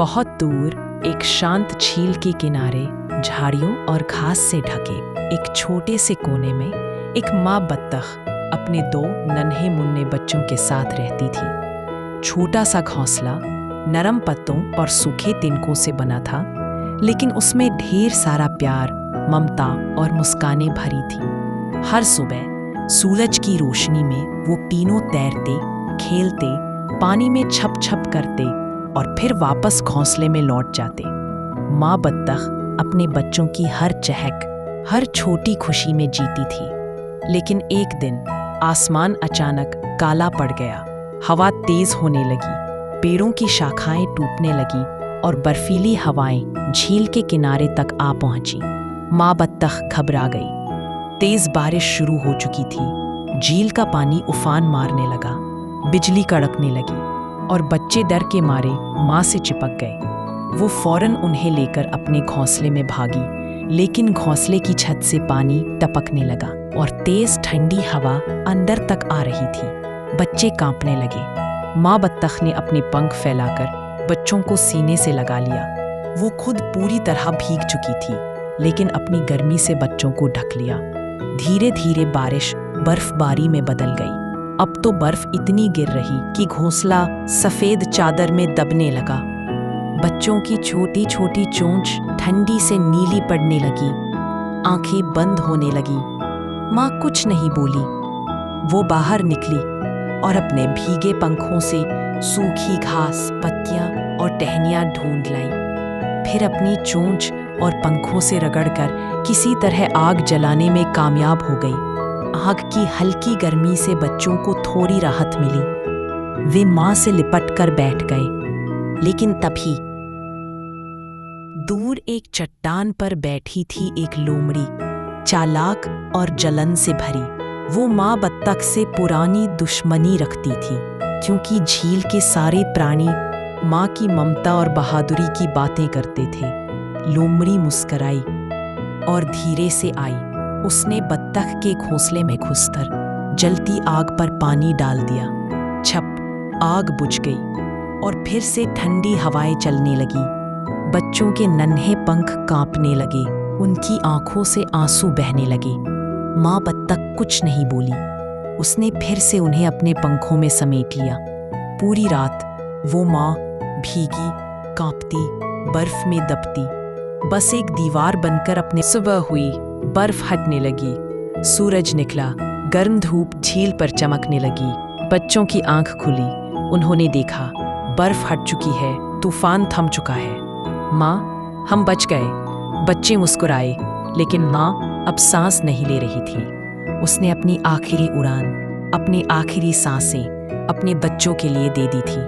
बहुत दूर एक शांत झील के किनारे झाड़ियों और घास से ढके एक छोटे से कोने में एक माँ बत्तख अपने 2 नन्हे मुन्ने बच्चों के साथ रहती थी। छोटा सा घोंसला नरम पत्तों और सूखे तिनकों से बना था, लेकिन उसमें ढेर सारा प्यार, ममता और मुस्कानें भरी थी। हर सुबह सूरज की रोशनी में वो तीनों तैरते, खेलते, पानी में छप छप करते और फिर वापस घोंसले में लौट जाते। माँ बत्तख अपने बच्चों की हर चहक, हर छोटी खुशी में जीती थी। लेकिन एक दिन आसमान अचानक काला पड़ गया। हवा तेज होने लगी, पेड़ों की शाखाएं टूटने लगी और बर्फीली हवाएं झील के किनारे तक आ पहुंची। माँ बत्तख घबरा गई। तेज बारिश शुरू हो चुकी थी। झील का पानी उफान मारने लगा, बिजली कड़कने लगी और बच्चे डर के मारे माँ से चिपक गए। वो फौरन उन्हें लेकर अपने घोंसले में भागी, लेकिन घोंसले की छत से पानी टपकने लगा और तेज ठंडी हवा अंदर तक आ रही थी। बच्चे कांपने लगे। माँ बत्तख ने अपने पंख फैलाकर बच्चों को सीने से लगा लिया। वो खुद पूरी तरह भीग चुकी थी, लेकिन अपनी गर्मी से बच्चों को ढक लिया। धीरे धीरे बारिश बर्फबारी में बदल गई। अब तो बर्फ इतनी गिर रही कि घोंसला सफेद चादर में दबने लगा। बच्चों की छोटी छोटी चोंच ठंडी से नीली पड़ने लगी, आंखें बंद होने लगी। माँ कुछ नहीं बोली। वो बाहर निकली और अपने भीगे पंखों से सूखी घास, पत्तियां और टहनियां ढूंढ लाई। फिर अपनी चोंच और पंखों से रगड़कर किसी तरह आग जलाने में कामयाब हो गई। आग की हल्की गर्मी से बच्चों को थोड़ी राहत मिली। वे माँ से लिपट कर बैठ गए। लेकिन तभी दूर एक चट्टान पर बैठी थी एक लोमड़ी, चालाक और जलन से भरी। वो माँ बत्तख से पुरानी दुश्मनी रखती थी, क्योंकि झील के सारे प्राणी माँ की ममता और बहादुरी की बातें करते थे। लोमड़ी मुस्कुराई और धीरे से आई। उसने बत्तख के घोंसले में घुसकर जलती आग पर पानी डाल दिया। छप, आग बुझ गई और फिर से ठंडी हवाएं चलने लगी। बच्चों के नन्हे पंख कांपने लगे, उनकी आंखों से आंसू बहने लगे। माँ बत्तख कुछ नहीं बोली। उसने फिर से उन्हें अपने पंखों में समेट लिया। पूरी रात वो माँ भीगी, कांपती, बर्फ में दबती, बस एक दीवार बनकर अपने। सुबह हुई, बर्फ हटने लगी। सूरज निकला, गर्म धूप झील पर चमकने लगी। बच्चों की आंख खुली। उन्होंने देखा, बर्फ हट चुकी है, तूफान थम चुका है। माँ, हम बच गए। बच्चे मुस्कुराए, लेकिन माँ अब सांस नहीं ले रही थी। उसने अपनी आखिरी उड़ान, अपनी आखिरी सांसें अपने बच्चों के लिए दे दी थी।